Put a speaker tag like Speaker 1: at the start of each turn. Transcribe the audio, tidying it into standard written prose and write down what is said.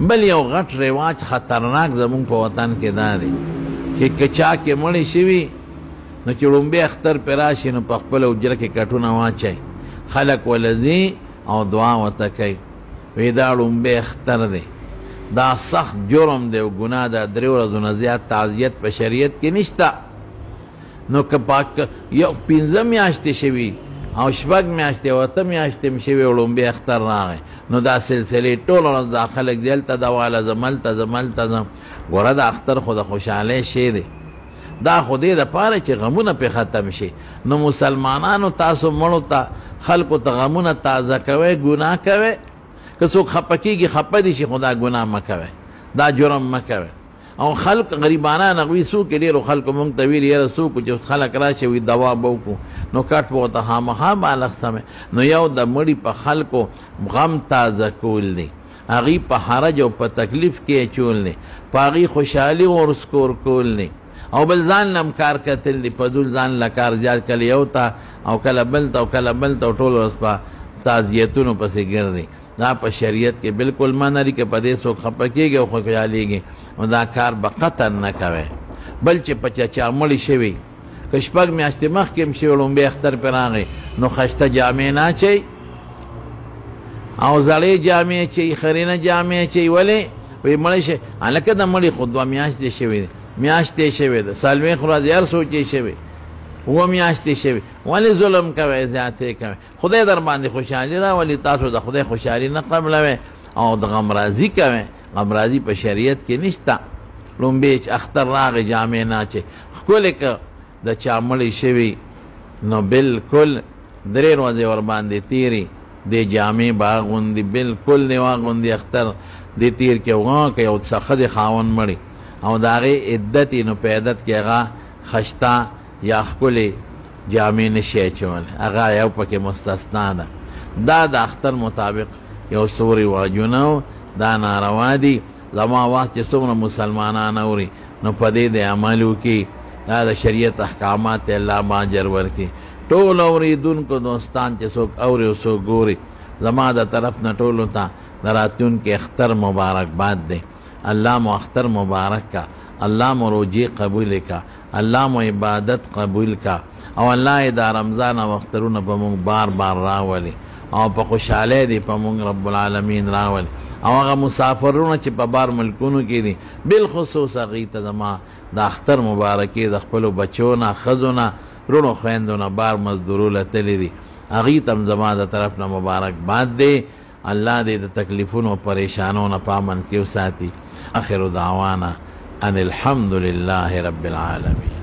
Speaker 1: بل یو غټ رواج خطرناک زمونږ په وطن کې دا دی چې که چا کې مړی شوي نو چې لومبی اختر پې راشي نو په خپله حجره کې کټونه واچوي، خلک ولځي او دعا ورته کوي، وایي دا لومبی اختر دی، دا سخت جرم دی او ګناه ده، 3 ورځو نه زیات تعزیت په شریعت کې نشته. نو که یو 15 میاشتې شوي او 6 میاشتې او 8 میاشتې م شوي او لومبی اختر راغی، نو دا سلسلې ټول ورځ دا خلک دی هلته دواله ځم هلته ځم هلته ځم. ګوره دا اختر خو د خوشحالۍ شی دی، دا خو دې دپاره چې غمونه پې ختم شي. نو مسلمانانو تاسو مړو ته خلکو ته غمونه تازه کوئ، ګناه کوئ. که څوک خفه کېږي خفه دي شي، خو دا ګناه مه کوئ، دا جرم مه کوئ. او خلق غریبانان هغوی څوک ډېرو خلکو مونږ ته ویل یاره څوک چې خلک راشي وي دوا به وکړو، نو کټ به ورته خامخا بالغ سمې. نو یو د مړي په خلکو غم تازه کول دی، هغوی په حرج او په تکلیف کې اچول دی، په هغوی خوشحالي ورسکور کول دی. او بل ځان لم کار کتل دی، په دول ځان له کار زیات کله یو ته او کله بل ته او کله بل ته، ټول ورځ په تعزیتونو پسې ګرځي. دا په شریعت کې بالکل منع دی که په دې څوک خفه کېږي او خوشحالېږي، نو دا کار به قطعا نه کوئ. بل چې په چا مړي شوي که 6 میاشتې مخکې م شوي لومبی اختر پرې راغی، نو خشته جامې نه اچوئ او زړې جامې اچوئ، خرینه جامې اچوئ. ولې؟ وایي مړی شي، هلکه د مړي خو 2 میاشتې شوي دی، میاشتې شوې ده، څلوېښت ورځې هر څو چې شوي، 7 میاشتې شوي. ولې ظلم کوئ، زیاتې کوئ؟ خدای در باندې خوشحالي راولي، تاسو د خدای خوشحالي نه قبلوئ او د غمرازي کوئ. غمرازي په شریعت کې نشته. لومبی اختر راغی جامې نه اچوئ. ښکلې که د چا مړی شوي نو بالکل 3 ورځې ورباندې تېري، دې جامې به اغوندي، بالکل دې واغوندي، اختر دې تېر کړي. که یو څه ښځې خاوند مړی او د هغې عدت یې، نو په عدت کې هغه خشته یا ښکلې جامې نشي اچولی، هغه یو پکې مستثنا ده. دا د اختر مطابق یو څو رواجونه دا ناروا دي. زما وخت چې څومره مسلمانان اوري نو په دې د عمل وکړي، دا د شریعت احکامات الله به اجر ورکړي. ټول اورېدونکو دوستان چې څوک اوري او څوک ګوري، زما د طرف نه ټولو ته د راتلونکي اختر مبارکباد دی. الله مو اختر مبارک کا، الله مو روجې قبول کا، الله مو عبادت قبول کا، او الله دا رمضان او اخترونه په مونږ بار بار راولي او په خوشحالۍ دی په مونږ رب العالمین راولي. او هغه مسافرونه چې په بار ملکونو کې دي، بالخصوص هغوی ته زما د اختر مبارکي د خپلو بچو نه، ښځو نه، رونو خویندو نه بار مزدورو له تللي دي، هغوی ته هم زما د طرف نه مبارکباد دی. الله دې د تکلیفونو پریشانو نه په امن کې وساتي. آخر دعوانا ان الحمد لله رب العالمين.